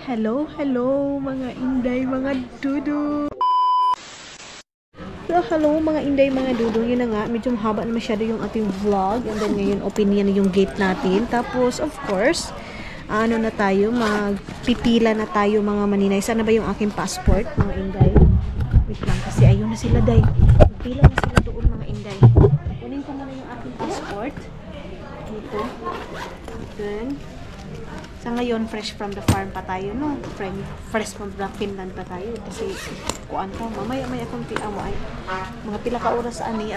Hello, hello mga inday, mga dudu. So, hello mga inday, mga dudong. Yun na nga, medyo mahaba na masyado yung ating vlog. And then ngayon, opinion yung gate natin. Tapos, of course, ano na tayo, magpipila na tayo mga maninay. Sana ba yung aking passport, mga inday? Wait lang, kasi ayun na sila, day. Magpila na sila doon, mga inday. Kunin ko muna yung aking passport. Dito. Then, sa ngayon, fresh from the farm pa tayo, no? Fresh from the Finland pa tayo. Kasi, kuan ko, mamaya akong tiaway. Mga pila ka oras ani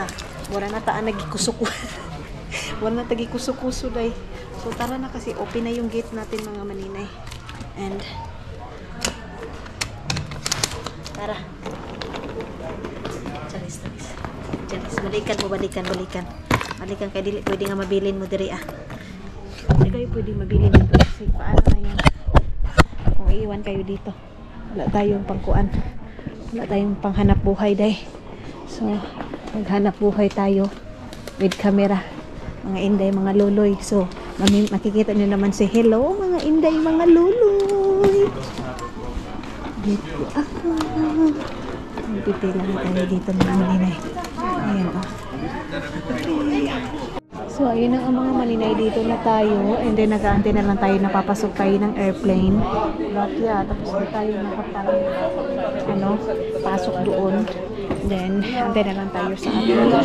wala na taan nagikusuko. Wala na tagikusukuso, day. So, tara na kasi open na yung gate natin, mga maninay. And, tara. Charis. Balikan mo, balikan. Balikan kay dili, pwede nga mabilin mo diri Hindi kayo pwede mabilin dito kasi paano na yan kung iiwan kayo dito. Wala tayong pangkuan. Wala tayong panghanap buhay, day. So, maghanap buhay tayo with camera. Mga inday, mga luloy. So, makikita nyo naman si hello, mga inday, mga luloy. Dito ako. Magpipila na tayo dito, mga malinay. Ayan, Okay. So, ayun ang mga malinay, dito na tayo. And then, nag-aantay na lang tayo, napapasok tayo ng airplane. But yeah, tapos na tayo pasok doon. Then, antay na lang tayo sa ating airplane.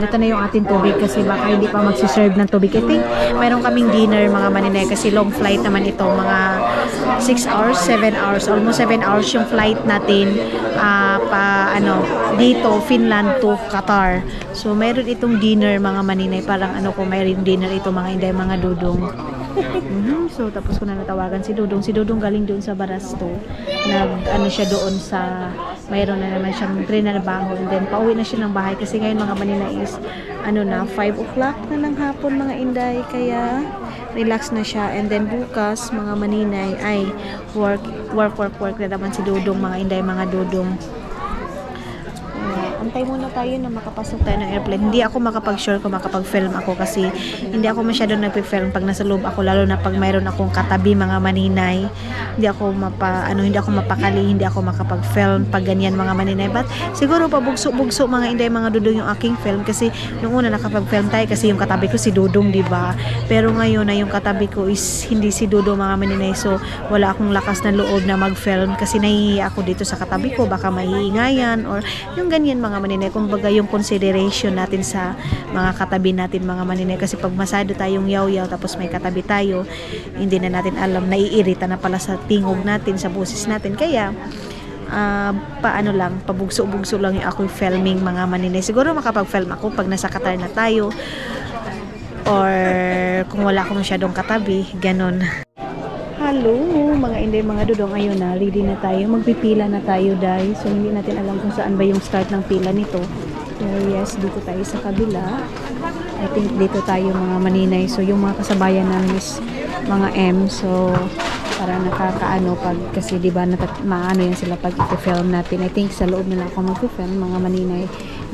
Ito na yung ating tubig kasi baka hindi pa magsiserve ng tubig. I think mayroon kaming dinner, mga maninay, kasi long flight naman ito, mga 6 hours, 7 hours, almost 7 hours yung flight natin dito, Finland to Qatar. So, mayroon itong dinner, mga maninay, parang kung mayroon dinner ito, mga inday, mga dudong. So, tapos ko na natawagan si Dudong. Si Dudong galing doon sa Barasto. Siya doon sa, mayroon na naman siyang trinabaho. And then, pauwi na siya ng bahay kasi ngayon, mga maninay, is 5 o'clock na ng hapon, mga inday. Kaya, relax na siya. And then, bukas, mga maninay, ay work na naman si Dudong, mga inday, mga dudong. Antay muna tayo na makapasok tayo ng airplane. Hindi ako makapag-sure kung makapag-film ako kasi hindi ako masyadong nagpi-film pag nasa loob ako, lalo na pag mayroon akong katabi, mga maninay. Hindi ako mapakali, hindi ako makapag-film pag ganyan, mga maninay. But siguro pabugso-bugso, mga inday, mga dudong, yung aking film kasi nung una nakapag-film tayo kasi yung katabi ko si Dudong, di ba? Pero ngayon na yung katabi ko is hindi si Dudong, mga maninay. So wala akong lakas na loob na mag-film kasi nahihiya ako dito sa katabi ko, baka maiingayan or yung ganyan, mga maninay. Kumbaga yung consideration natin sa mga katabi natin, mga maninay, kasi pag masado tayong yaw-yaw tapos may katabi tayo, hindi na natin alam, naiirita na pala sa tingog natin, sa boses natin. Kaya pabugso-bugso lang yung ako'y filming, mga maninay. Siguro makapag-film ako pag nasa Qatar na tayo or kung wala akong masyadong katabi, ganon. Hello, mga inday, mga dudong. Ayun na, ready na tayo. Magpipila na tayo, day. So, hindi natin alam kung saan ba yung start ng pila nito. Pero yes, dito tayo sa kabila. I think dito tayo, mga maninay. So, yung mga kasabayan namin is mga M. So, para nakakaano kasi diba maano yan sila pag i-film natin. I think sa loob nila ako mag-film, mga maninay.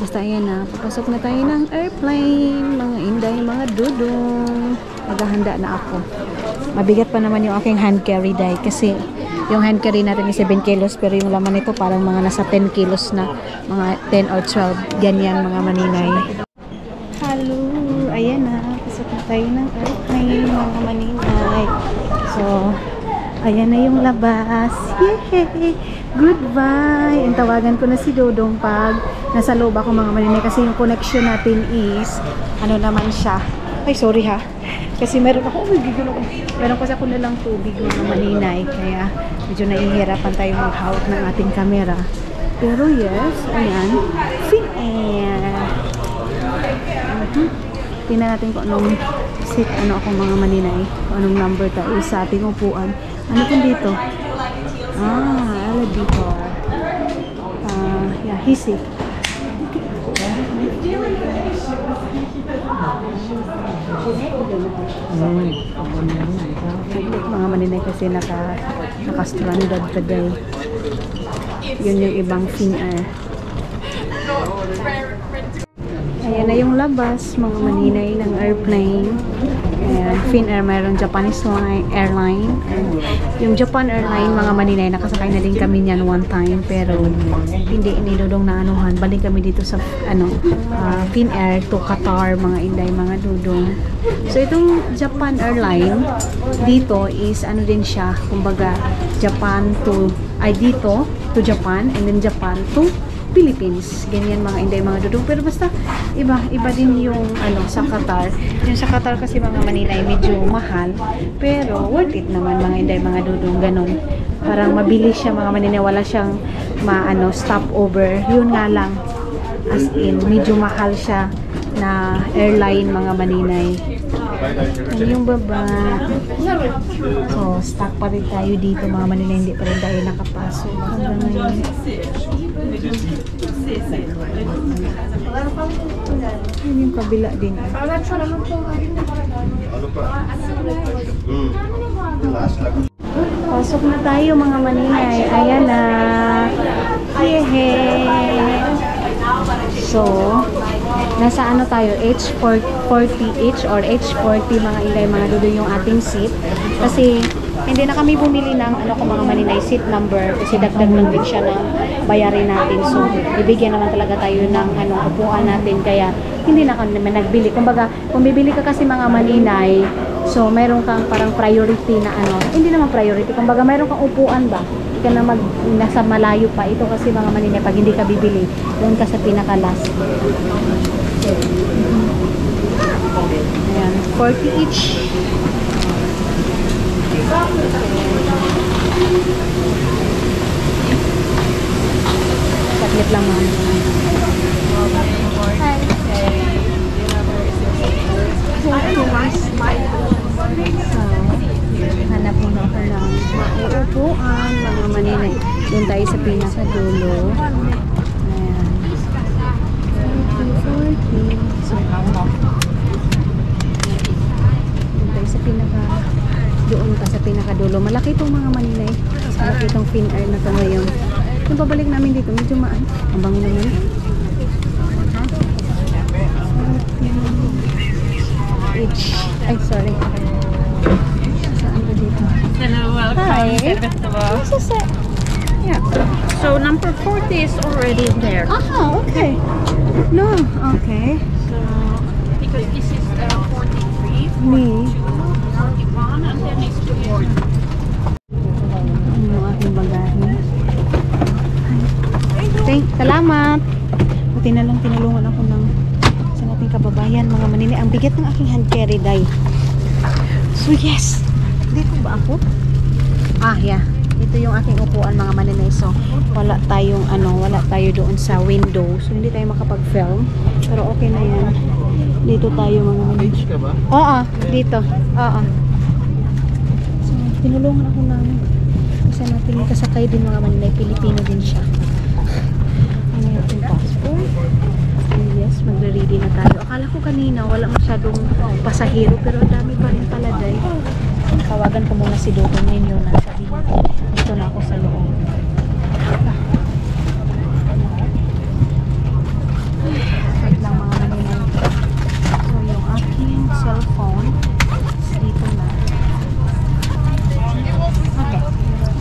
Basta ayan na, papasok na tayo ng airplane, mga inday, mga dudong. Maghahanda na ako. Mabigat pa naman yung aking hand carry, day, kasi yung hand carry natin is 7 kilos pero yung laman nito parang mga nasa 10 kilos na, mga 10 or 12, ganyan, mga maninay. Hello, ayan na, pasok na tayo ng airplane, mga maninay. So, ayan na yung labas. Yay! Goodbye! And tawagan ko na si Dudong pag nasa loob ako, mga maninay, kasi yung connection natin is naman siya. Ay, sorry ha. Kasi meron kasi ako nalang tubig, mga maninay. Kaya medyo nahihirapan tayo maghawak ng ating camera. Pero yes, ayan. Fin-air. Tingnan natin kung anong seat, ako, mga maninay. Kung anong number tayo sa ating upuan. Ano kung dito? Dito. Yeah, hisi. Mga maninay kasi naka-stranded today. Yun yung ibang Finnair. Ayan na yung labas, mga maninay ng airplane. Ayan, Finnair, mayroon Japanese airline. And yung Japan airline, mga maninay, nakasakay na din kami niyan one time. Pero hindi iniludong na anuhan. Balik kami dito sa Finnair to Qatar, mga inday, mga dudong. So itong Japan airline, dito is ano din siya, kumbaga Japan to, dito to Japan, and then Japan to Philippines. Ganyan mga inday, mga dudong. Pero basta iba din yung sa Qatar. Yung sa Qatar kasi mga maninay medyo mahal, pero worth it naman mga inday, mga dudong. Ganon. Parang mabilis siya mga maninay, wala siyang stopover. Yun nga lang, as in medyo mahal siya na airline mga maninay. Yan yung baba. So, stuck pa rin tayo dito mga maninay, hindi pa rin tayo nakapasok hanggang ngayon. Yan yung kabila din. Pasok na tayo mga maninay. Ayan na. Yehey! So, nasa ano tayo, H40H or H40 mga inday, mga dudo yung ating seat. Kasi hindi na kami bumili ng mga maninay seat number kasi dagdag lang din siya ng bayarin natin. So, ibigyan naman talaga tayo ng upuan natin, kaya hindi na kami nagbili. Kumbaga, kung bibili ka kasi mga maninay, so meron kang parang priority na hindi naman priority, kumbaga meron kang upuan ba? Ka na nasa malayo pa. Ito kasi mga maninay, pag hindi ka bibili, doon ka sa pinaka-last. Ayan, 40 each. Saglit lang mga hanap muna ako ng mauupuan mga maninay. Doon tayo sa pinakadulo. Ayan. 40. So, doon tayo sa doon pa sa pinakadulo. Malaki itong mga maninay. Malaki itong Finnair na ito ngayon. Yung pabalik namin dito, medyo ang bango naman. Ay, sorry. Hello, welcome. Hi. This is it. Yeah. So number 40 is already there. Okay. No, okay. So because this is 43, 42, Me. 41, and then it's 40. Yung aking bagahe. Salamat. Buti na lang tinulungan ako ng sa ating kababayan, mga maninay. Ang bigat ng aking hand carry, day. So yes. Dito ba ako? Yeah. Ito yung aking upuan mga maninay. So, wala tayo doon sa window. So, hindi tayo makapag-film. Pero okay na yan. Dito tayo mga maninay. Beach ka ba? Oo, dito. Oo. So, tinulungan ako ng isa natin kasakay din mga maninay. Pilipino din siya. Ano yung passport? Yes, magre-ready na tayo. Akala ko kanina wala masyadong pasahero, pero dami pa rin pala, day. Tawagan ko muna si Dodong ninyo na sabihin dito na ako sa loob. Wait lang mga maninay. So yung aking cellphone dito na. Okay,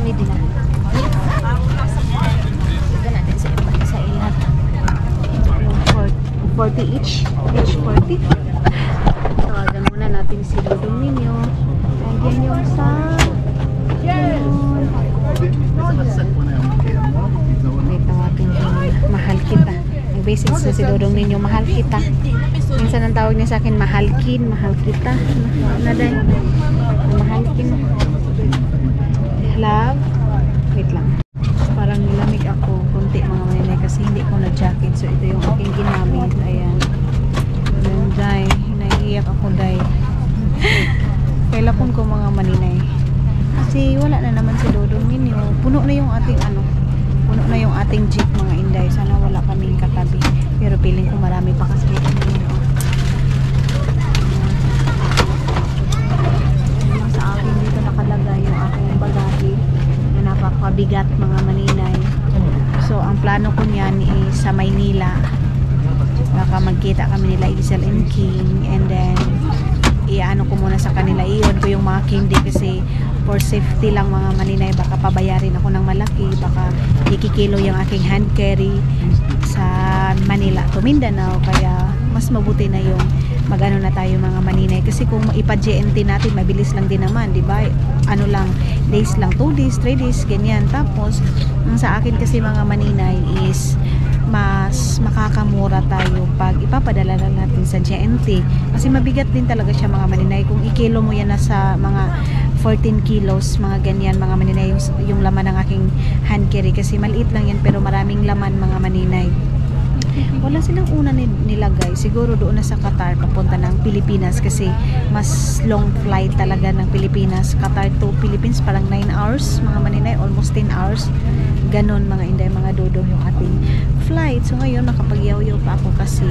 ready na. Ito natin sa ilat. 40 each 40. Tawagan muna natin si Dodong ninyo. Yan yung sa wait, tawagin ko mahal kita. Ang basics na si Dodong ninyo, mahal kita. Minsan ang tawag niya sa akin, mahalkin, mahal kita. Naday, mahalkin. Love. Wait lang. Parang nilamig ako konti mga maninay kasi hindi ko na jacket. So ito yung aking ginamit. Ayan. Ayan, day. Naiiyak ako, day. Kailapon ko mga maninay. Kasi wala na naman si Dodong ninyo. Puno na yung ating puno na yung ating jeep mga inday. Sana wala kaming katabi. Pero piling ko marami pa kasi dito ninyo. Sa akin dito nakalagay yung aking bagahe na napakabigat mga maninay. So ang plano ko niyan is sa Maynila baka magkita kami nila Isel and King, and then iano ko muna sa kanila, iyon ko yung mga candy kasi for safety lang mga maninay, baka pabayarin ako ng malaki, baka ikikilo yung aking hand carry sa Manila to Mindanao, kaya mas mabuti na yung magano na tayo mga maninay, kasi kung ipa-GNT natin mabilis lang din naman, di ba? Ano lang, days lang, 2 days, 3 days, ganyan. Tapos ang sa akin kasi mga maninay is mas makakamura tayo pag ipapadala lang natin sa GNT, kasi mabigat din talaga siya mga maninay. Kung ikilo mo yan nasa mga 14 kilos, mga ganyan mga maninay, yung laman ng aking hand carry, kasi maliit lang yan pero maraming laman mga maninay. Wala silang una nilagay, siguro doon na sa Qatar papunta ng Pilipinas, kasi mas long flight talaga ng Pilipinas. Qatar to Philippines parang 9 hours mga maninay, almost 10 hours ganon mga inday, mga dodong yung ating flight. So ngayon nakapagyaw-yaw pa ako kasi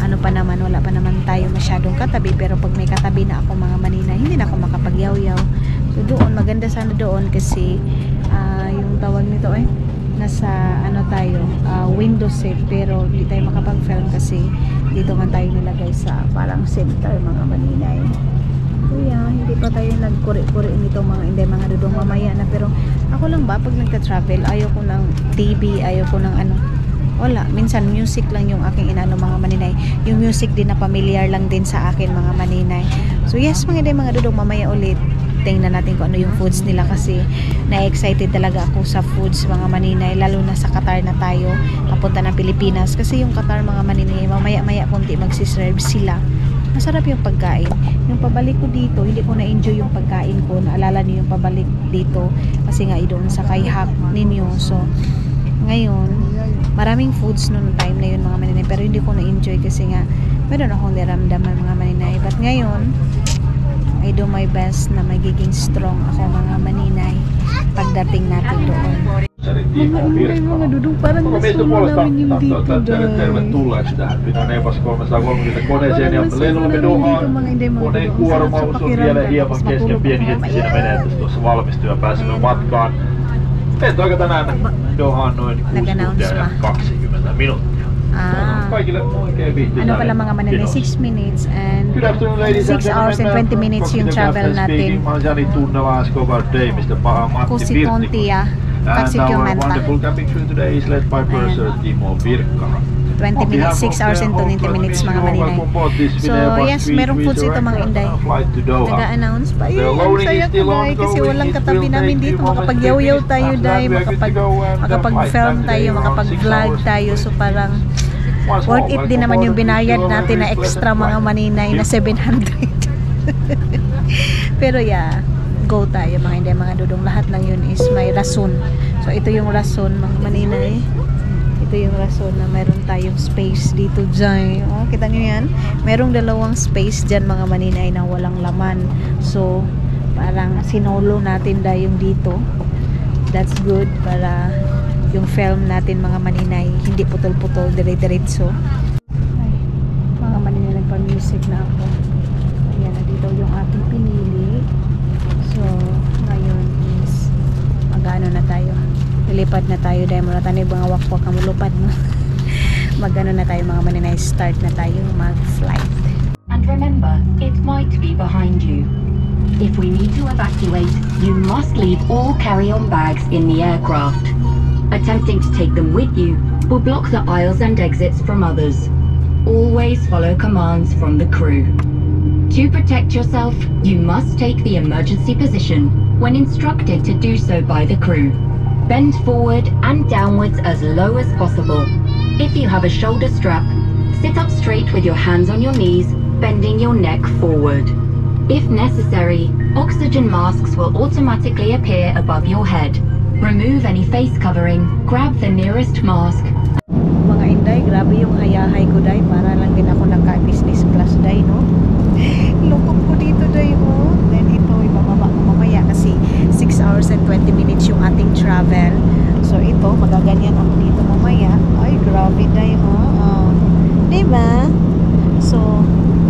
ano pa naman, wala pa naman tayo masyadong katabi, pero pag may katabi na ako mga maninay, hindi na ako makapagyaw-yaw. So doon, maganda sana doon kasi yung tawag nito nasa ano tayo, window seat, pero hindi tayo makapag-film kasi dito man tayo nilagay sa parang center mga maninay. Kuya, hindi pa tayo nagkuri-kuri nito mga hindi, mga dudong mamaya na, pero ako lang ba pag nagka-travel, ayaw ko ng TV, ayaw ko ng ano, wala, minsan music lang yung aking inano mga maninay, yung music din na familiar lang din sa akin mga maninay. So yes mga hindi, mga dudong mamaya ulit tingnan natin kung ano yung foods nila, kasi na-excited talaga ako sa foods mga maninay, lalo na sa Qatar na tayo papunta ng Pilipinas, kasi yung Qatar mga maninay mamaya-maya kunti magsiserve sila, masarap yung pagkain. Yung pabalik ko dito, hindi ko na-enjoy yung pagkain ko, naalala niyo yung pabalik dito kasi nga doon sa kaihak ninyo. So ngayon maraming foods noong time na yun mga maninay, pero hindi ko na-enjoy kasi nga meron akong niramdaman mga maninay. But ngayon I do my best na magiging strong ako mga maninay pagdating natin doon. Mga dudong, parang gusto mo namin yung dito dahil. Tervetulleeksi tähän Finnair Airbus 330 koneeseen ja lennolle me Dohaan. Koneen kuormaus on vielä hieman kesken, pieni hetki siinä menee, tuossa valmistuja pääsemme matkaan. Lentoaika tänään Dohaan noin 6 tuntia ja 20 minuuttia. Kaikille oikein viihtyisää. Ano pala mga maninay, 6 minutes and 6 hours and 20 minutes yung travel natin. Mä oon Jani Tunnela, Escobar Day, mistä paha Matti Kusi Pirttikko. Kontia, And our 20 wonderful cabin crew today is led by Purser Timo Pirkkala. 20 minutes, 6 hours and 20 minutes mga maninay. So yes, merong foods ito mga inday. Nag-a-announce pa. Saya ko dahil kasi walang katabi namin dito. Makapag-yaw-yaw tayo dahil, makapag-film tayo, makapag-vlog tayo. So parang worth it din naman yung binayad natin na extra mga maninay na 700. Pero yeah, go tayo mga inday, mga dudong. Lahat ng yun is may rason. So ito yung rason mga maninay. Ito yung rason na meron tayong space dito dyan. Oh, kita nyo yan? Merong dalawang space dyan mga maninay na walang laman. So, parang sinolo natin yung dito. That's good para yung film natin mga maninay hindi putol-putol, dire-diretso. Ay, mga maninay, nagpa-music na ako. Ayan, na dito yung ating pinili. So, ngayon is mag-ano na tayo. Lilipad na tayo dahil muna tayo mga wakwak ang mulupad mo. Mag-ano na tayo mga maninay, start na tayo mag-flight. And remember, it might be behind you. If we need to evacuate, you must leave all carry-on bags in the aircraft. Attempting to take them with you will block the aisles and exits from others. Always follow commands from the crew. To protect yourself, you must take the emergency position when instructed to do so by the crew. Bend forward and downwards as low as possible. If you have a shoulder strap, sit up straight with your hands on your knees, bending your neck forward. If necessary, oxygen masks will automatically appear above your head. Remove any face covering, grab the nearest mask. Mga inday, grabe yung hayahay ko day, para lang din ako naka-business class day, no? Lukop ko dito day, oh. Then ito, ibababa ko mamaya kasi 6 hours and 20 minutes yung ating travel. So ito, magaganyan ako dito mamaya. Ay, grabe day, oh. Diba? So,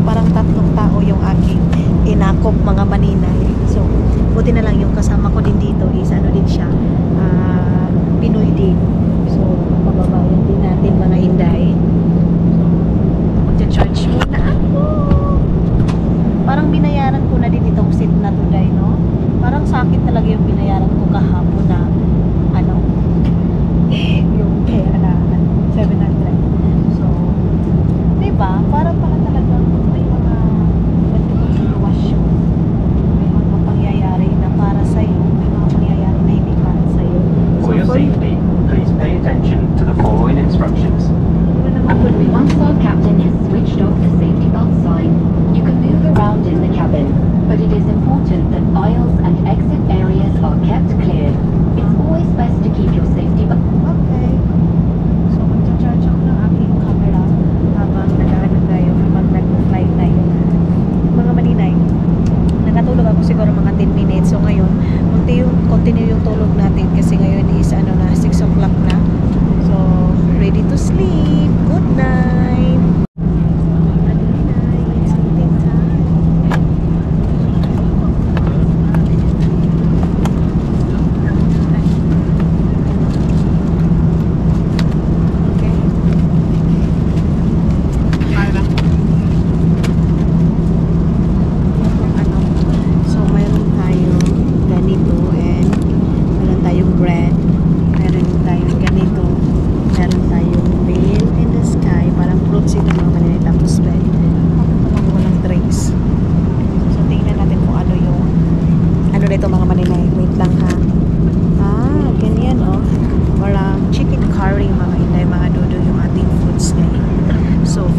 parang 3 tao yung aking inakop mga maninay. So, buti na lang yung kasama ko din dito is ano din siya, Pinoy din. So, pababayan din natin mga inday. So, Once our captain has switched off the safety belt sign, you can move around in the cabin, but it is important that aisles and exit areas are kept clear. It's always best to keep your safety belt. Okay. So, mag-charge ako ng aking camera habang nag-ano tayo, habang nag-fly tayo. Mga maninay, nakatulog ako siguro mga 10 minutes. So, ngayon, continue yung tulog natin kasi ngayon is ano na, 6 o'clock na. So, ready to sleep. Good night.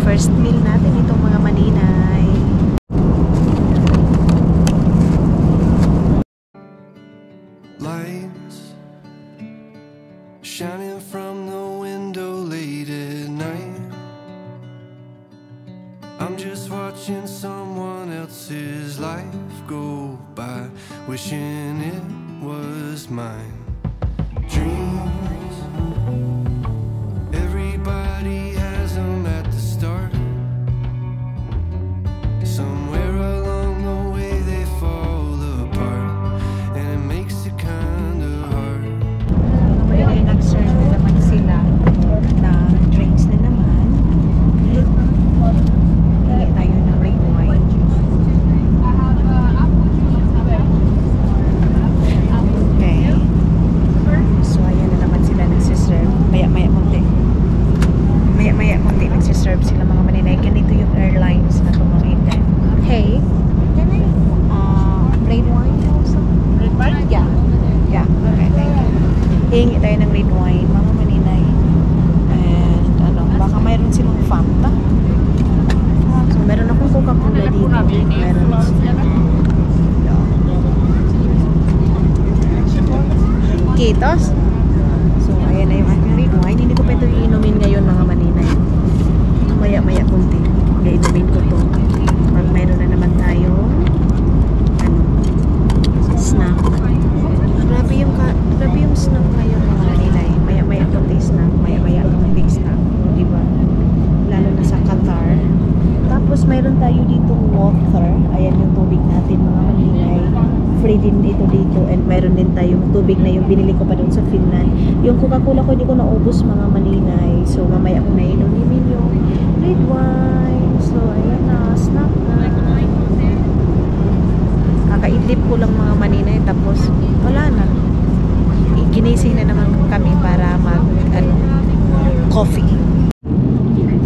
First meal natin itong mga maninay. Lights shining from the window late at night. I'm just watching someone else's life go by, wishing it was mine. Dreams, everybody has them at the start. Somewhere along the way they fall apart, and it makes it kinda hard. May nag-serve na naman sila na drinks na naman. Hili tayo ng red wine. Okay. So, ayan na naman sila nagsiserve. Maya-maya konti. Maya-maya konti nagsiserve sila mga maninay. Ganito yung airlines na tumawid. Hey, red wine also? Red wine? Yeah. Yeah, okay, thank you. Hihingi tayo ng red wine, mga maninay. And, baka mayroon silang Fanta. So, meron akong Coca-Cola dito. Meron Kitos. So, ayan na yung aking red wine. Hindi ko pa ito iinumin ngayon, mga maninay. Maya-maya kunti. Iinumin ko to. Pag meron na naman tayo snack. Grabe yung snack ngayon, mga maninay. Maya-maya kunti snack. Maya-maya kunti snack. Diba? Lalo na sa Qatar. Tapos mayroon tayo dito water. Ayan yung tubig natin, mga maninay. Free din dito. And mayroon din tayong tubig na yung binili ko pa doon sa Finland. Yung Coca-Cola ko hindi ko naubos, mga maninay. So mamaya ko na inumin yung red wine. So ayan na, snack na. Kakaidlip ko lang, mga maninay. Tapos wala na. Ginising na naman kami para mag coffee.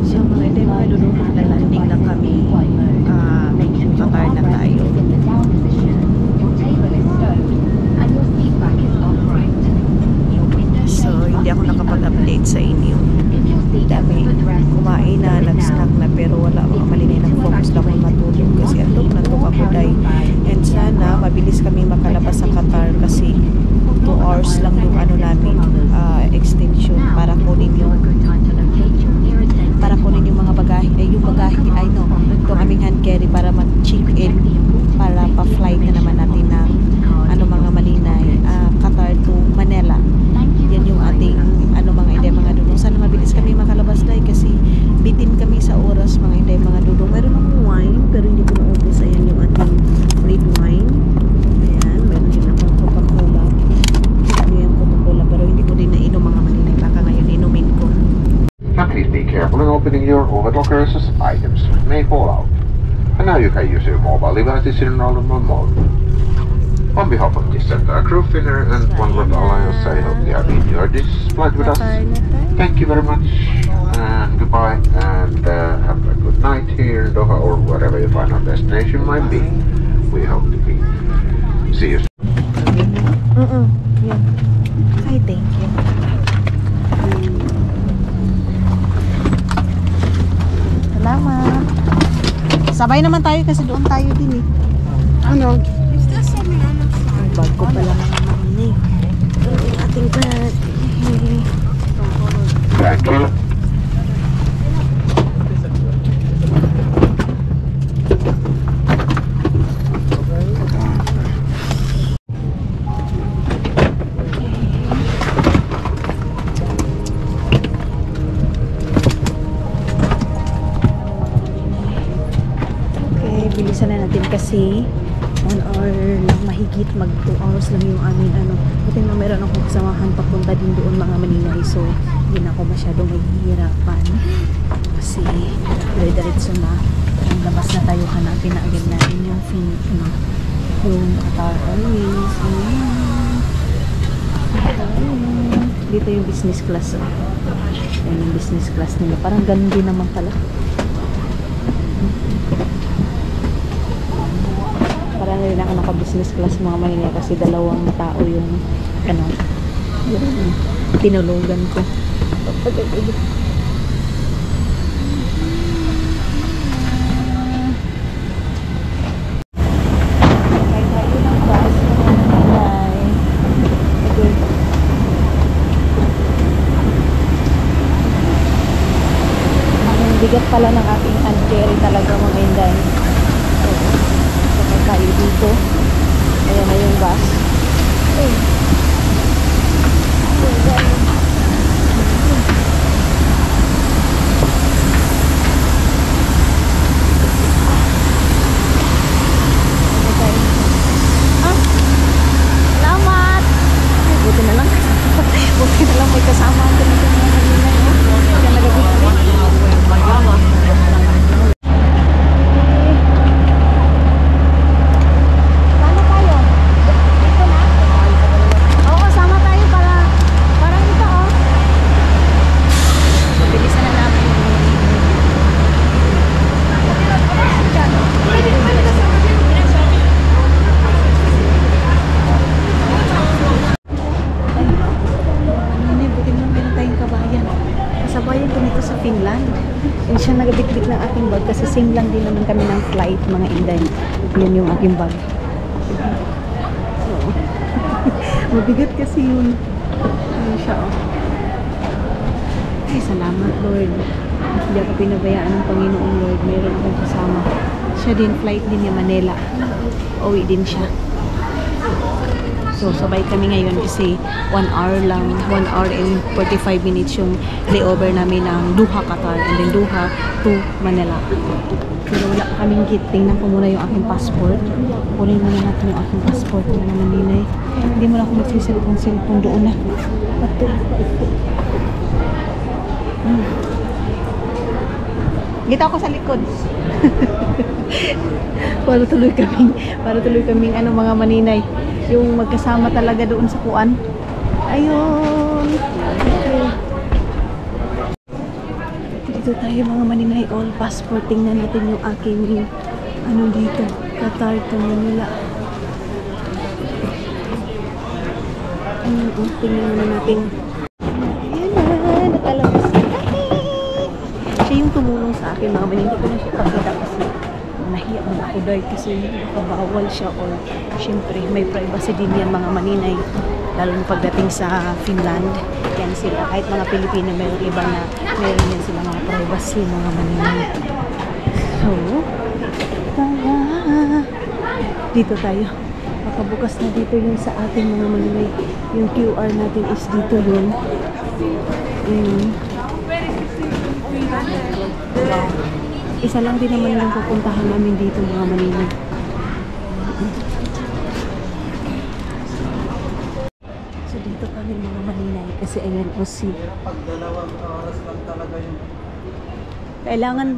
So mga ito yung mga lulunod na landing na kami. Qatar na tayo. So hindi ako nakapag-update sa inyo. Dami kumain na, nag-snack na, pero wala, mga malinay, nag-focus lang akong matulog kasi antok ako day. And sana mabilis kami makalabas sa Qatar kasi 2 hours lang yung namin extension para kunin yung mga bagahe, itong aming hand carry para mag-check in, para pa-flight na naman natin ng mga malinay, Qatar to Manila. Yan yung ating mga dudong. Sana mabilis kami makalabas dahil kasi bitin kami sa oras, mga dudong. Meron akong wine pero hindi ko naubos. Ayan yung ating red wine. Ayan, meron din akong Coca-Cola. Yung Coca-Cola pero hindi ko din nainom, mga maninay. Baka ngayon inumin ko. Now please be careful in opening your overhead lockers as items may fall out. And now you can use your mobile devices in normal mode. On behalf of this center crew, Finnair and OneWorld Alliance, I hope you have enjoyed this flight with us. Thank you very much, and goodbye, and have a good night here in Doha or wherever your final destination might be. We hope to be. See you soon. Yeah. Hi, thank you. Sabay naman tayo kasi doon tayo din eh. Ano? Ang bag ko pala mga mami. Ang ating bag. Thank you. Okay, bilisan na natin kasi 1 hour lang mahigit, mag 2 hours lang yung amin ano. Buti na meron akong kasamahan papunta din doon mga maninay, so hindi na ako masyadong maghihirapan kasi dire-diretso na ang labas na tayo, hanapin na agad natin yung yung Qatar Airways. Dito yung business class ayan yung business class nila, parang ganun din naman pala. Parang rin ako naka-business class mga maninay kasi 2 tao yung ano, yung tinulugan ko. Ang bigat pala ng ating hand carry talaga mga inday. So, tayo dito. Ayan na yung bus. Salamat! Buti na lang. Buti na lang may kasama ang ganito mga kanina. Kaya nagabit-bit. Kasabayan ko nito sa Finland. Yun siya nagabit-bit ng aking bag kasi same lang din naman kami ng flight mga inday. Yun yung aking bag. So, mabigat kasi yun. Yun siya oh. Ay, salamat Lord. Hindi ako pinabayaan ng Panginoon Lord. Mayroon akong kasama. Siya din, flight din niya Manila. Uwi din siya. So, sabay kami ngayon kasi 1 hour lang, 1 hour and 45 minutes yung layover namin ng Doha, Qatar, and then Doha to Manila. Pero wala pa kaming gate. Tingnan ko muna yung aking passport. Kunin muna natin yung aking passport na naninay. Hindi mo na ako magsisilpon doon na. Dito ako sa likod. para tuloy kaming ano mga maninay. Yung magkasama talaga doon sa kuan. Ayun. Okay. Dito tayo mga maninay, all passport. Tingnan natin yung aking ano dito, Qatar to Manila. Tingnan muna natin. Ayan na, nakalabas na kami. Siya yung tumulong sa akin mga maninay. Hindi ko na siya pagkita kasi nahiya mo ako dahil kasi nakabawal siya or syempre may privacy din yan mga maninay, lalo na pagdating sa Finland. Yan sila, kahit mga Pilipino mayroong iba na mayroon yan sila mga privacy mga maninay. So dito tayo, makabukas na dito yung sa ating mga maninay. Yung QR natin is dito yun. Isa lang din naman yung pupuntahan namin dito mga maninay. So dito kami mga maninay kasi ayan o si Pagdalawang oras lang talaga yung kailangan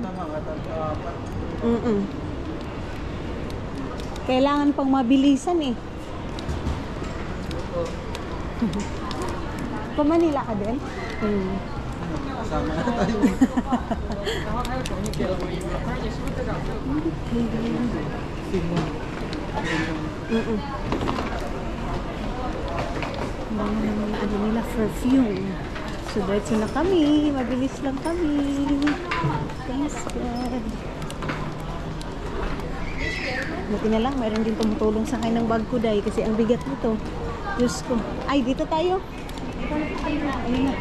kailangan pang mabilisan eh. Pa Manila ka din? kasama na tayo. Mga ano nila, perfume. So, diretso na kami. Mabilis lang kami. Thanks God. Buti na lang, mayroon din tumutulong sa akin ng bag ko, Day, kasi ang bigat nito. Diyos ko. Ay, dito tayo. Ayun na.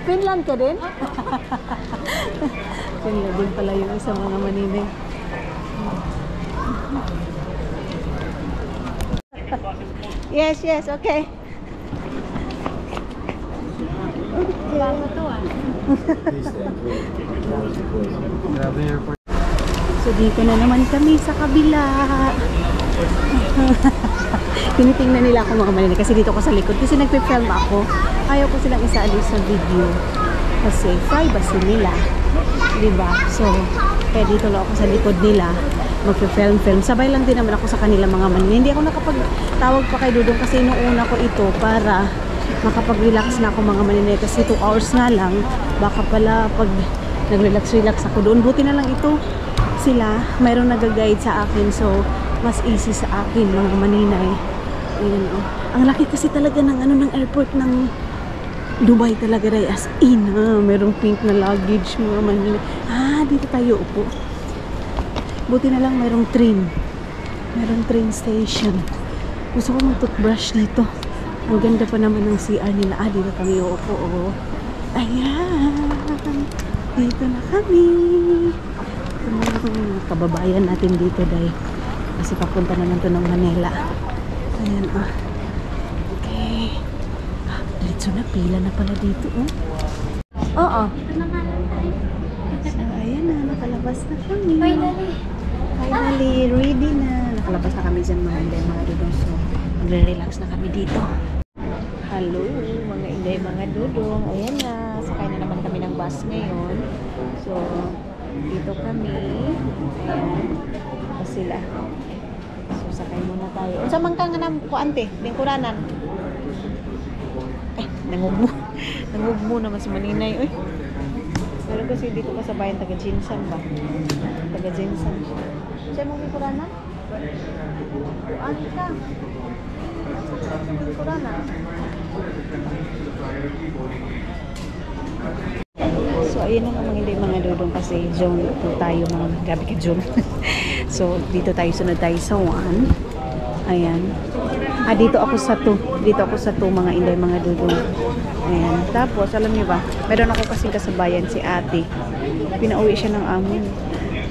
Finland ka din? Finland din pala yung isang mga maninay. Yes, yes, okay. Bago to ah. Grabe airport. So dito na naman kami sa kabila. Tinitingnan nila ako mga maninay kasi dito ko sa likod. Kasi nagpe-film ako. Ayaw ko silang isali sa video. Kasi privacy nila. Diba? So, kaya dito lang ako sa likod nila. Magpe-film. Sabay lang din naman ako sa kanila mga maninay. Hindi ako nakapagtawag pa kay Dudong kasi inuuna ko ito para makapag-relax na ako mga maninay. Kasi 2 hours nga lang. Baka pala pag nag-relax ako doon. Buti na lang ito. Sila, mayroong nag-guide sa akin. So, mas easy sa akin mga maninay. Ayan, oh. Ang laki kasi talaga ng ng airport ng Dubai talaga, Day, as in, ha? Merong pink na luggage mga maninay. Dito tayo upo. Buti na lang merong train train station. Gusto ko mag-toothbrush dito. Ang ganda pa naman ng CR nila. Dito kami uupo, oh. Ayan, dito na kami. Kababayan natin dito, Day, kasi papunta naman to ng Manila. Ayan, oh. Okay. Diretso na, pila na pala dito, oh. Oo. So, ayan na, nakalabas na kami. Finally, ready na. Nakalabas na kami dyan, mga inday, mga dudong. So, magre-relax na kami dito. Hello, mga inday, mga dudong. Ayan na, sakay na naman kami ng bus ngayon. So, dito kami. Ayan. Ito sila. So, sakay muna tayo. Unsa man ka nga na ko, ante? Lingkuranan. Ay, nangugmo naman si maninay. Uy. Pero kasi dito ka sa bayan, taga-Jinsan ba? Taga-Jinsan siya. Siya mong lingkuranan? Ante ka. Lingkuranan. So, ayun na nga mga dudong kasi zone 2 tayo mga gabi ka zone. So, dito tayo, sunod tayo sa 1. Ayan. Dito ako sa 2. Dito ako sa 2 mga inday, mga dudong. Ayan. Tapos, alam niyo ba, meron ako kasing kasabayan si ate. Pinauwi siya ng amo.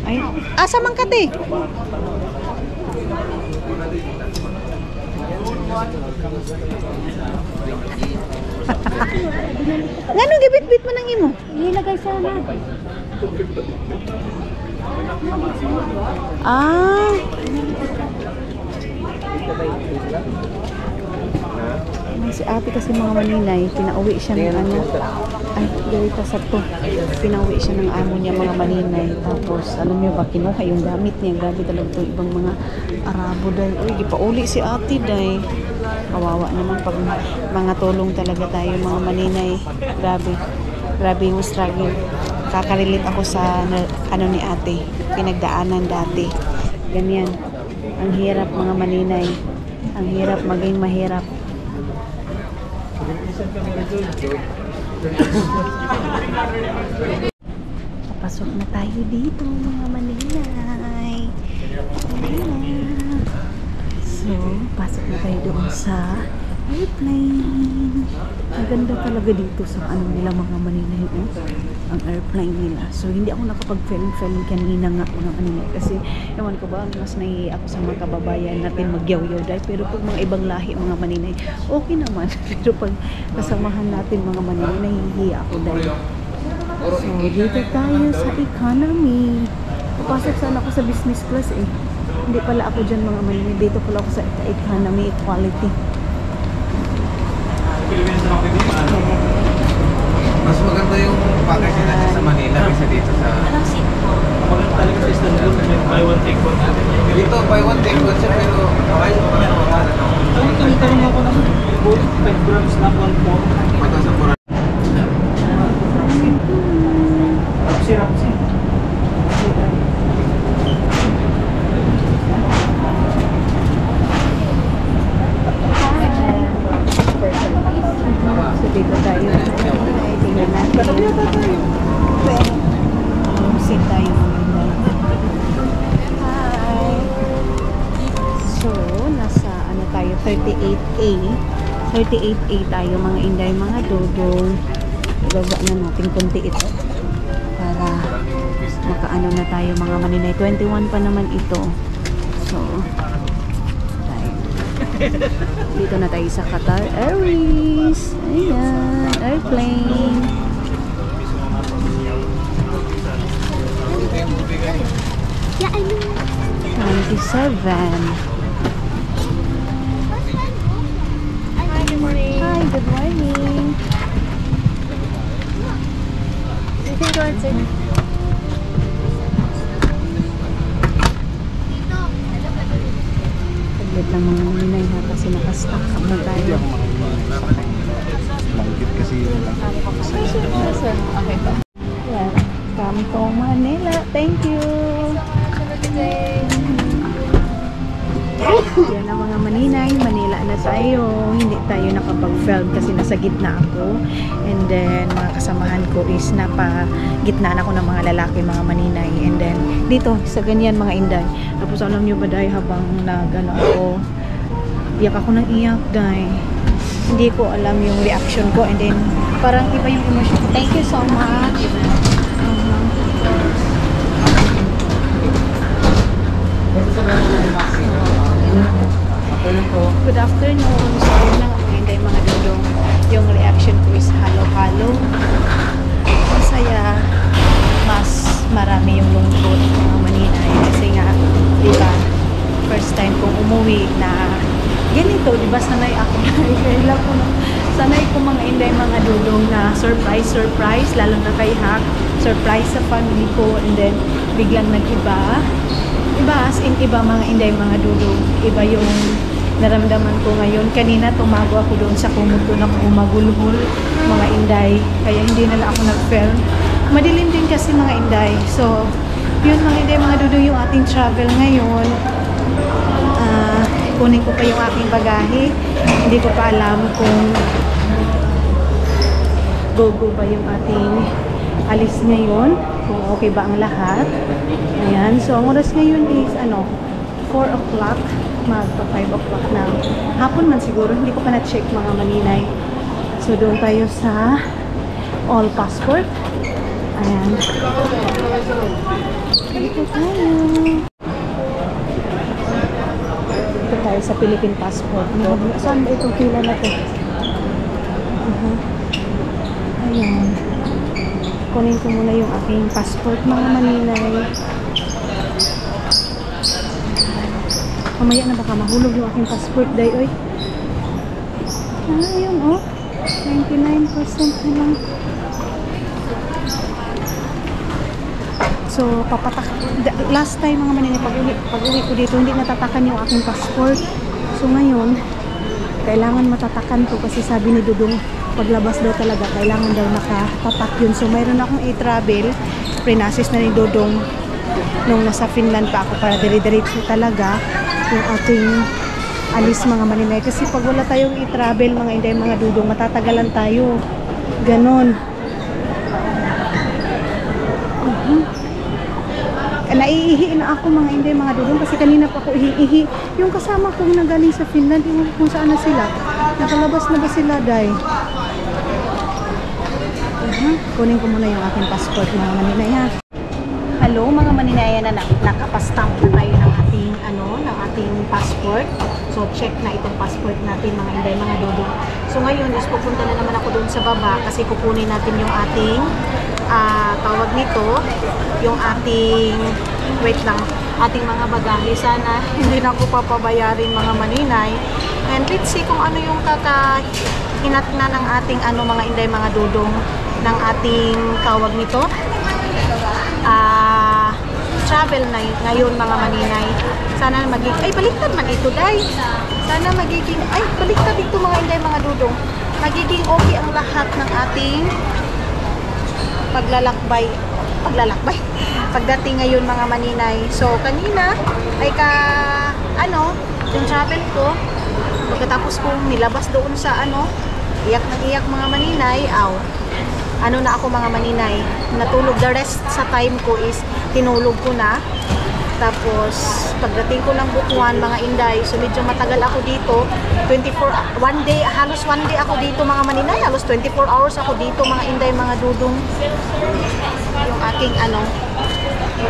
Ay, asa man ka, te? Ganun gibit-bit mo nang imo? Nilagay sana. Si ate kasi mga maninay, pinauwi siya ng ay, dito sa to. Pinauwi siya ng amo niya mga maninay. Tapos, alam niyo ba, kinuha yung gamit niya. Grabe talaga itong ibang mga Arabo, Day. Uy, gipauli si ate, Day. Kawawa naman pag mga tulong talaga tayo mga maninay. Grabe yung struggle. Kakarelate ako sa ni ate, pinagdaanan dati. Ganyan, ang hirap mga maninay, ang hirap maging mahirap. Papasok na tayo dito mga maninay. Ayan. So, pasok na tayo doon sa airplane. Ang ganda talaga dito sa nila mga maninay, ang airplane nila. So, hindi ako nakapag-film kanina nga mga maninay kasi ewan ko ba, mas naiiyak ako sa mga kababayan natin magyaw-yaw dahil. Pero pag mga ibang lahi mga maninay, okay naman. Pero pag kasamahan natin mga maninay, nahihiya ako dahil. So, dito tayo sa economy. Papasok sana ako sa business class eh. Hindi pala ako dyan mga maninay. Dito pala ako sa economy equality. Mas maganda yung package natin sa Manila kaysa dito sa... Anong seat po? Talaga sa Istanbul, buy one take one. Dito, buy one take one siya, pero okay. Tinitanong ako ng 5 grams na 1 po. Mata sa pura. Rapsi. So, dito tayo. Tingnan natin. Seat tayo. 38A. 38A tayo mga inday, mga dodong. Ibaba na natin konti ito para makaano na tayo mga maninay. 21 pa naman ito. So, tayo. Dito na tayo sa Qatar Airways. Ayan, airplane. 27. Hi, good morning. Hi, good morning. You can go inside. Saglit lang mga maninay ha, kasi nakastock up na tayo. Langkit kasi yun. Okay po. Yan. Come to Manila. Thank you. Have a good day. Yan ang mga maninay. Manila na tayo. Hindi tayo nakapag-film kasi nasa gitna ako. And then, mga kasamahan ko is gitna na ako ng mga lalaki, mga maninay. And then, dito, sa ganyan mga inday. Tapos alam nyo ba dahil habang nagano ako, iyak ako ng iyak dahil hindi ko alam yung reaction ko. And then, parang iba yung emotion ko. Thank you so much. Good afternoon. So, yun lang ang hindi mga dudong. Yung reaction ko is halo-halo. Masaya. Mas marami yung lungkot mga maninay. Kasi nga, diba, first time kong umuwi na ganito, diba, sanay ako. Kailan ko na, sanay ko mga inday mga dudong na surprise, lalo na kay Hak. Surprise sa family ko. And then, biglang nag-iba. Iba, as in iba mga inday mga dudong. Iba yung naramdaman ko ngayon. Kanina tumago ako doon sa kumuto na umagulhol mga inday. Kaya hindi na ako nag-film. Madilim din kasi mga inday. So, yun mga inday mga dudong yung ating travel ngayon. Kunin ko pa yung aking bagahe. Hindi ko pa alam kung go ba yung ating alis ngayon. Kung okay ba ang lahat. Ayan. So, ang oras ngayon is 4 o'clock. Magpa 5 o'clock na. Hapon man siguro. Hindi ko pa na-check mga maninay. So, doon tayo sa all passport. Ayan. Dito tayo. Dito tayo sa Philippine passport. Saan ba itong pila na to? Ayan. Kunin ko muna yung aking passport mga maninay. Mamaya na baka mahulog yung aking passport day, oy. Ayun, 99% na lang. So, last time mga maninay, pag-uwi ko dito, hindi natatakan yung aking passport. So, ngayon, kailangan matatakan to kasi sabi ni Dudong, paglabas daw talaga, kailangan daw nakatatak yun. So, mayroon akong i-travel. Prinasis na ni Dudong nung nasa Finland pa ako para dire-diretso talaga yung ating alis mga maninay. Kasi pag wala tayong i-travel mga inday, mga dudong, matatagalan tayo. Ganon. Naiihi na ako mga inday, mga dudong, kasi kanina pa ako ihi-ihi. Yung kasama kong nagaling sa Finland, yung kung saan na sila. Nakalabas na ba sila, day? Kunin ko muna yung aking passport mga maninay ha. Hello mga maninay, na nakapastamp na tayo ng ating passport. So check na itong passport natin mga inday, mga dudong. So ngayon is pupunta na naman ako doon sa baba kasi kukunin natin yung ating tawag nito, yung ating ating mga bagahe. Sana hindi na ako papabayarin mga maninay. And let's see kung ano yung kakahinat na ng ating mga inday, mga dudong, ng ating tawag nito travel na ngayon mga maninay. Sana magiging, baliktad man ito day. Sana magiging, baliktad ito mga inday, mga dudong. Magiging okay ang lahat ng ating paglalakbay. Pagdating ngayon mga maninay. So kanina ay yung travel ko, pagkatapos kong nilabas doon sa iyak na iyak mga maninay, na ako mga maninay, natulog. The rest sa time ko is tinulog ko na. Tapos, pagdating ko ng Butuan, mga Inday, so medyo matagal ako dito. 1 day, halos 1 day ako dito, mga Maninay. Halos 24 hours ako dito, mga Inday, mga dudong. Yung aking ano.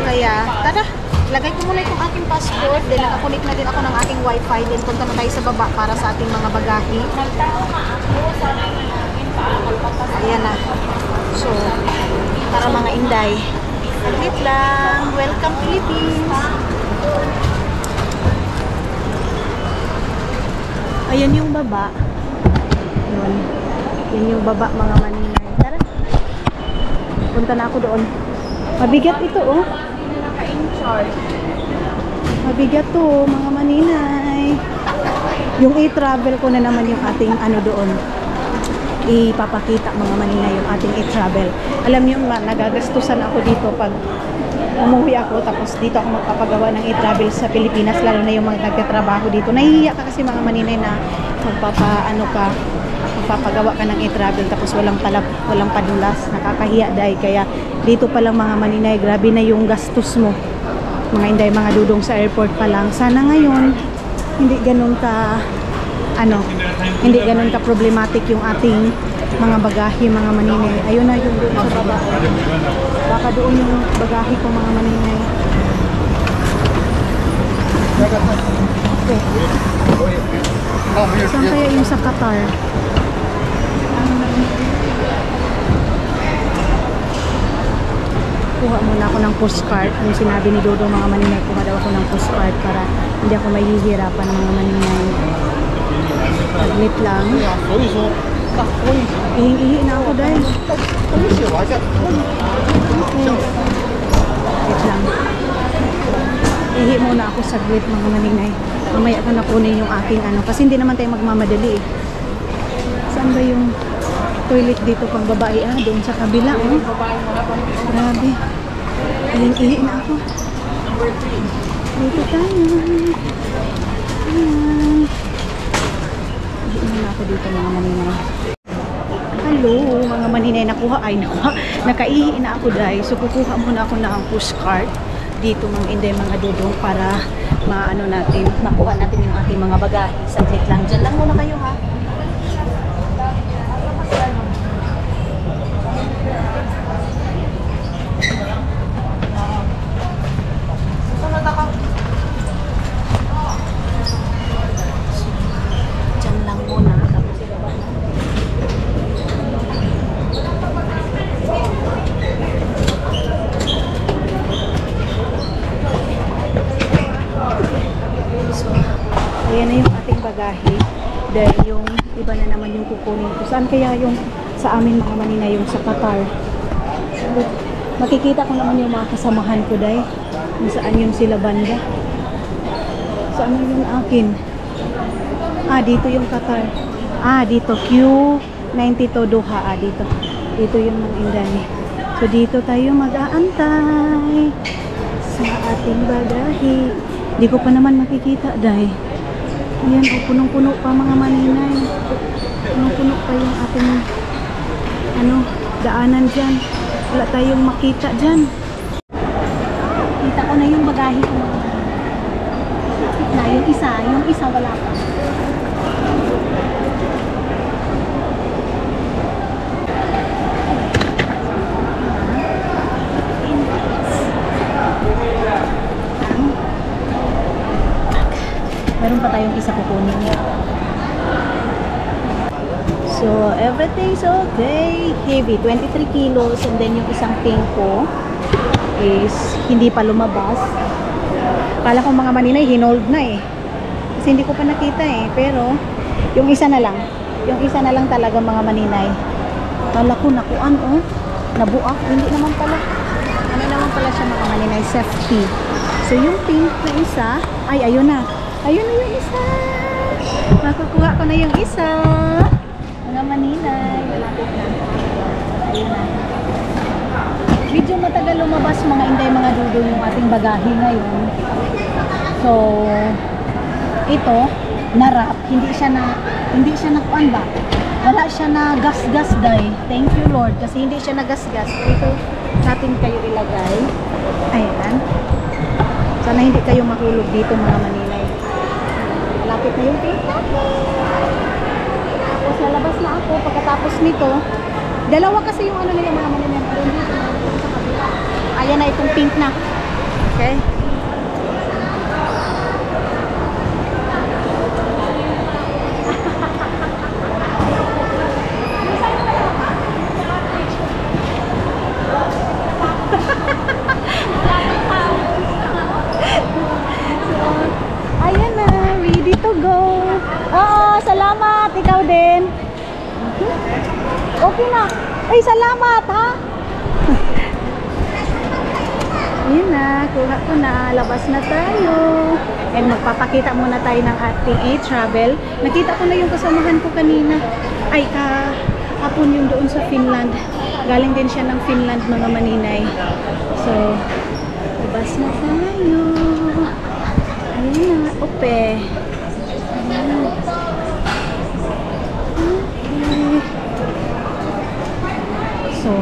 Kaya, tara, lagay ko muna itong aking passport. Then, nakakunik na din ako ng aking wifi. Then, punta na tayo sa baba para sa ating mga bagahe. Ayan na. So, para mga Inday. Wait lang. Welcome Philippines. Ayan yung baba. Yun. Yan yung baba, mga Maninay. Tara. Punta na ako doon. Mabigat ito, oh. Mabigat to, mga Maninay. Yung i-travel ko na naman yung ating ano doon. Ipapakita, mga Maninay, yung ating i-travel. Alam niyo, nagagastusan ako dito pag umuwi ako, tapos dito ako magpapagawa ng i-travel sa Pilipinas, lalo na yung mga nagtatrabaho dito. Nahihiya ka kasi, mga Maninay, na magpapagawa ka ng i-travel tapos walang padulas, nakakahiya dahil. Kaya dito pa lang, mga Maninay, grabe na yung gastos mo, mga Inday, mga dudong, sa airport pa lang. Sana ngayon hindi ganun ka hindi ganun ka problematic yung ating mga bagahe, mga Maninay. Ayun na yung doon sa baba. Baka doon yung bagahe ko, mga Maninay. Okay. Saan kaya yung sa Qatar? Kuha muna ako ng postcard. Yung sinabi ni Dodo, mga Maninay, kuha daw ako ng postcard para hindi ako mahihirapan, mga Maninay. Saglit lang. Ihing-ihi na ako dahil. Wait lang. Ihi muna ako saglit, mga Maninay. Mamaya ko nakunin yung aking ano. Kasi hindi naman tayo magmamadali eh. Saan ba yung toilet dito pang babae? Doon sa kabila. Oh. Grabe. Ihing-ihi na ako. Dito tayo. Ayan. Ihi na ako dito, mga Maninay. Hello, mga Maninay. Nakaihi na ako dahil. So, kukuha muna ako ng postcard dito, mga Inday, mga dudong, para makuha natin yung ating mga bagahe. Saglit lang. Diyan lang muna kayo, ha? Diyan lang muna. So, ayan na yung ating bagahe. Dahil yung iba na naman yung kukunin ko. Saan kaya yung sa amin, mga Maninay, yung sa Qatar? Makikita ko naman yung mga kasamahan ko dahil kung saan yung sila banda. Saan yung akin? Dito yung Qatar. Dito Q92 Doha. Dito yung mga Inday. So dito tayo mag-aantay sa ating bagahe. Hindi ko pa naman makikita dahil ayan, punong-puno pa, mga Maninay. Punong-puno pa yung ating daanan dyan. Wala tayong makita dyan. Kita ko na yung bagahe ko. Yung isa wala pa. Meron pa tayong isa kukunin. So, everything's okay. Heavy, 23 kilos. And then yung isang pink ko is hindi pa lumabas. Kala ko, mga Maninay, hinold na eh. Kasi hindi ko pa nakita eh. Pero, yung isa na lang. Yung isa na lang talaga, mga Maninay. Kala ko, nakuan oh. Nabuak. Hindi naman pala. Ano naman pala siya, mga Maninay? Safety. So, yung pink na isa, ay, ayun na. Ayun na yung isa. Makukuha ko na yung isa. Mga Maninay. Malapit na. Ayun na. Medyo matagal lumabas, mga Inday, mga dudo, yung ating bagahe ngayon. So, ito, na-wrap. Hindi siya nakuan ba? Wala siya na gas-gas dahil. Thank you, Lord. Kasi hindi siya na gas-gas. Ito natin kayo ilagay. Ayan. Sana hindi kayo mahulog dito mga Maninay. Malapit na yung pink na. Tapos lalabas na ako pagkatapos nito. Dalawa kasi yung ano nila mga Maninay. Ayan na itong pink na. Okay? Ayan na, ready to go. Oo, salamat. Ikaw din. Okay na. Ay, salamat ha. Ayan na, kuha ko na. Labas na tayo. And magpapakita muna tayo ng ating A-Travel. Nakita ko na yung kasamahan ko kanina. Ay, kahapon yung doon sa Finland. Galing din siya ng Finland mga Maninay. So, labas na tayo. Ayan na, ope. Ayan. Okay. So,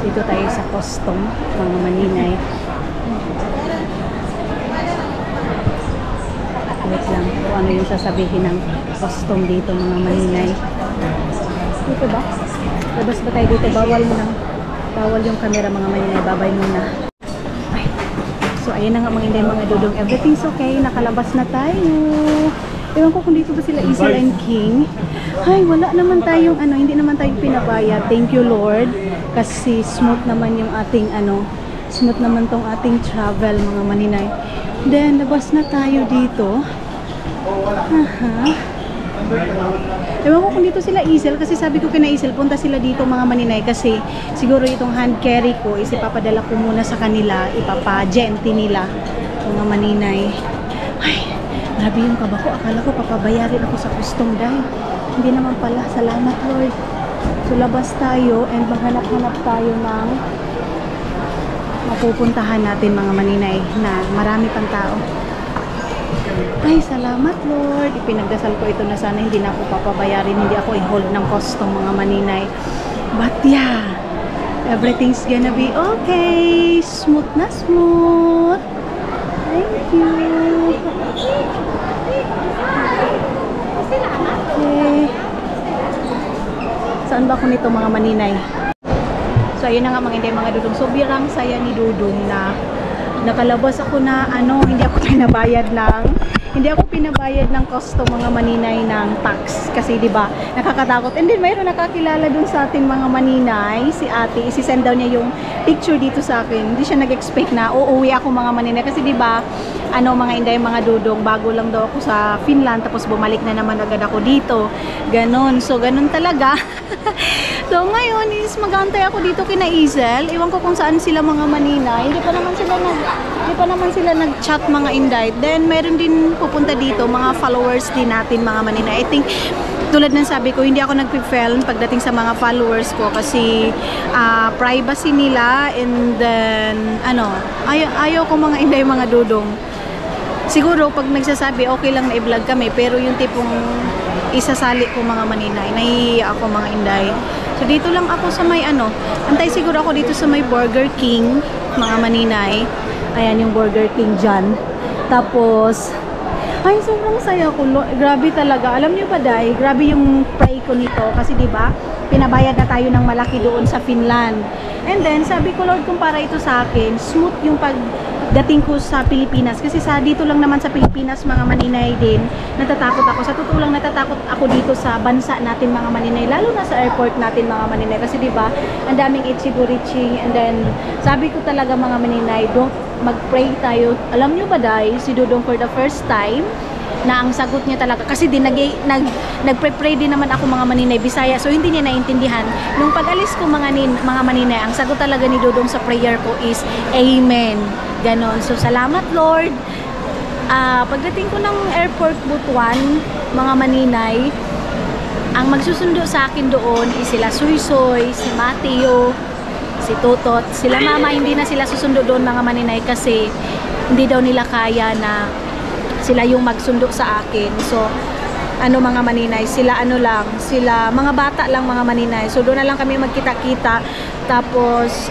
dito tayo sa custom, mga Maninay. Wait lang, kung ano yung sasabihin ng custom dito, mga Maninay. Dito ba? Labas ba tayo dito? Bawal yung camera, mga Maninay. Babay muna. So, ayan na nga mga Inday, mga dudong. Everything's okay. Nakalabas na tayo. Ewan ko kung dito ba sila Isel and King. Ay, wala naman tayong hindi naman tayo pinabayad. Thank you, Lord. Kasi smooth naman yung ating smooth naman tong ating travel, mga Maninay. Then, labas na tayo dito. Ewan ko kung dito sila Isel, kasi sabi ko kina Isel, punta sila dito mga Maninay, kasi siguro itong hand carry ko is ipapadala ko muna sa kanila, ipapa-genti nila mga Maninay. Ay, grabe yung kaba ko. Akala ko papabayarin ako sa custom dahil hindi naman pala. Salamat, Lord. So labas tayo and maghanap-hanap tayo ng mapupuntahan natin mga Maninay na marami pang tao. Ay, salamat, Lord. Ipinagdasal ko ito na sana hindi na ako papabayarin, hindi ako i-hold ng custom mga Maninay. But yeah, everything's gonna be okay. Smooth na smooth. Thank you. Okay. Saan ba ako nito mga Maninay? So ayun na nga mga Inday, mga dudong. Sobrang saya ni Dudong na nakalabas ako na hindi ako pinabayad ng custom mga Maninay ng tax, kasi 'di ba nakakatakot. And then mayroon nakakilala dun sa ating mga Maninay, si ate, isi-send daw niya yung picture dito sa akin. Hindi siya nag-expect na uuwi ako mga Maninay, kasi 'di ba mga Inday, mga dudong, bago lang daw ako sa Finland, tapos bumalik na naman agad ako dito. Ganon. So ganon talaga. So ngayon is mag-aantay ako dito kina Isel. Iwan ko kung saan sila mga Maninay. Hindi pa naman sila nag-chat mga Inday. Then meron din pupunta dito mga followers din natin mga Maninay. I think tulad ng sabi ko, hindi ako nag-film pagdating sa mga followers ko kasi privacy nila, and then ayaw ko mga Inday, mga dudong. Siguro pag nagsasabi okay lang na i-vlog kami, pero yung tipong isasali ko mga Maninay, nahihiya ako mga Inday. So dito lang ako sa may antay siguro ako dito sa may Burger King mga Maninay. Ayan yung Burger King dyan. Tapos ay, sobrang saya ko. Grabe talaga. Alam niyo ba, Day? Grabe yung pray ko nito. Kasi diba, pinabayad na tayo ng malaki doon sa Finland. And then, sabi ko, Lord, kung para ito sa akin, smooth yung pagdating ko sa Pilipinas. Kasi dito lang naman sa Pilipinas, mga Maninay din, natatakot ako. Sa totoo lang, natatakot ako dito sa bansa natin, mga Maninay. Lalo na sa airport natin, mga Maninay. Kasi diba, ang daming itchy-guriching. And then, sabi ko talaga, mga Maninay, mag-pray tayo. Alam nyo ba, Day, si Dudong for the first time, na ang sagot niya talaga, kasi din nagpre-pray din naman ako mga Maninay Bisaya, so hindi niya naintindihan. Nung pag-alis ko mga Maninay, ang sagot talaga ni Dudong sa prayer ko is Amen. Ganon. So salamat, Lord. Pagdating ko ng airport Butuan, mga Maninay, ang magsusundo sa akin doon is sila Suy-Soy, si Mateo, si Totot, sila Mama. Hindi na sila susundo doon mga Maninay kasi hindi daw nila kaya na sila yung magsundo sa akin. So mga Maninay, sila sila mga bata lang mga Maninay. So doon na lang kami magkita-kita. Tapos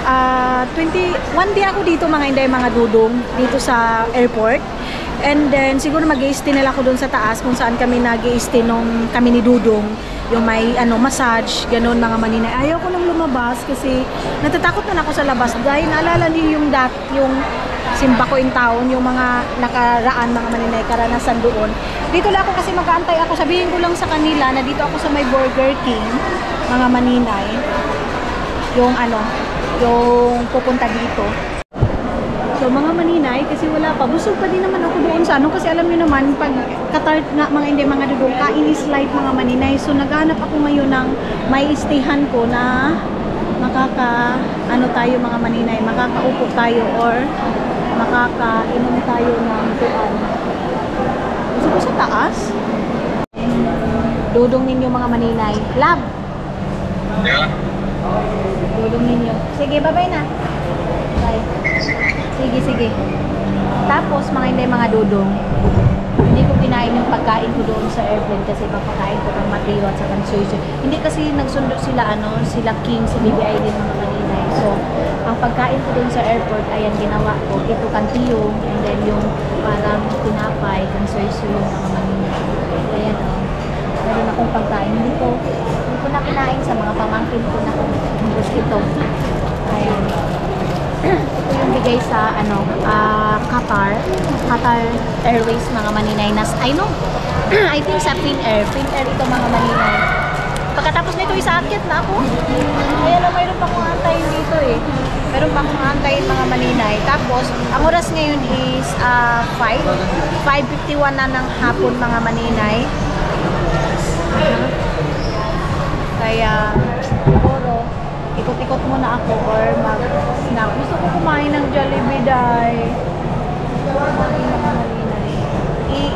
21 day ako dito mga inday mga dudong dito sa airport. And then siguro mag-i-stay nila ako doon sa taas kung saan kami nag-i-stay nung kami ni Dudong, yung may massage, ganoon mga maninay. Ayaw ko nang lumabas kasi natatakot na ako sa labas dahil naalala niyo yung Simba ko in town, yung mga nakaraan mga maninay, karanasan doon. Dito lang ako kasi mag-aantay ako. Sabihin ko lang sa kanila na dito ako sa may Burger King, mga maninay. Yung yung pupunta dito. So mga maninay, kasi wala pa. Busog pa din naman ako doon sa kasi alam niyo naman, pag katart nga mga hindi mga dudong, kain is life mga maninay. So naghahanap ako ngayon ng may stayhan ko na tayo mga maninay, makakaupo tayo or makakainom tayo ng tuan. Gusto ko sa taas. Dudong ninyo mga maninay. Love! Yeah. Dudong ninyo. Sige, bye-bye na. Bye. Sige. Tapos, mga dudong, hindi ko kinain yung pagkain ko doon sa airplane kasi papakain ko ng Mateo at sa Kansuiso. Hindi kasi nagsundo sila, sila King, si BBI din mga maninay. So, ang pagkain ko doon sa airport, ayan, ginawa ko. Ito, Kantiyo, and then yung parang tinapay, Kansuiso yung mga maninay. Ayan, meron akong pagkain dito. Hindi ko na kinain sa mga pamangkin ko na ito. Ayan. Ito yung bigay sa Qatar Airways mga maninay I think sa Finnair ito mga maninay. Pagkatapos nito isaakit na ako. Kaya lang mayroon pa akong antayin dito Meron pa akong antayin mga maninay. Tapos ang oras ngayon is 5:51 na ng hapon mga maninay. Kaya siguro ikot-ikot muna ako or mag-snack. Gusto ko kumain ng Jollibee, day.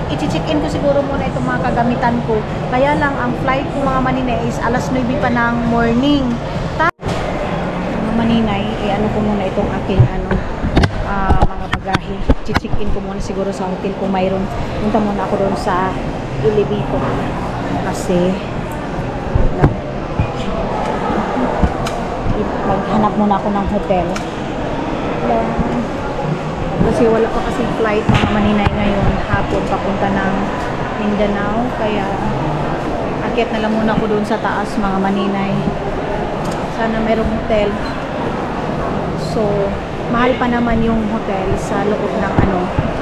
I-check-in ko siguro muna itong mga kagamitan ko. Kaya lang, ang flight ko mga maninay is alas 9 pa ng morning. Mga maninay, ko muna itong aking mga bagahe. I-check-in ko muna siguro sa hotel kung mayroon. Punta muna ako doon sa elevator. Kasi maghanap muna ako ng hotel. Kasi wala pa kasi flight mga maninay ngayon hapon papunta ng Mindanao. Kaya akyat na lang muna ako doon sa taas mga maninay. Sana mayroong hotel. So mahal pa naman yung hotel sa loob ng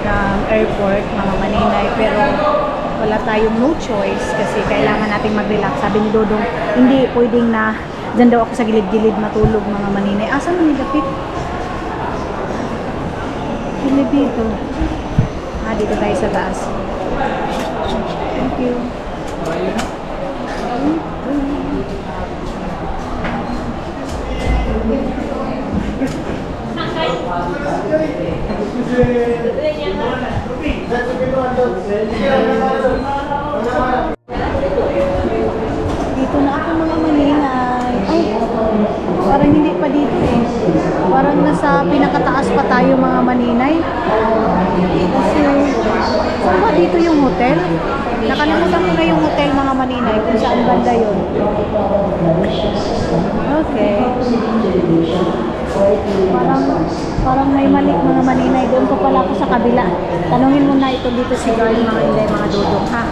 ng airport mga maninay. Pero wala tayong no choice kasi kailangan nating mag-relax. Sabi ni Dodong, hindi pwedeng na dyan daw ako sa gilid-gilid matulog mga maninay. Asan mo nilapit? Gilid dito. Dito tayo sa taas. Thank you. Dito na ako mga maninay. Ay, parang hindi pa dito Parang nasa pinakataas pa tayo mga maninay. Kasi, saan ba dito yung hotel? Nakalimutan ko na yung hotel mga maninay kung saan banda yun. Okay. Parang may mali mga maninay. Doon ko pala ako sa kabila. Tanungin mo na ito dito si Girl mga inday mga dudong ha.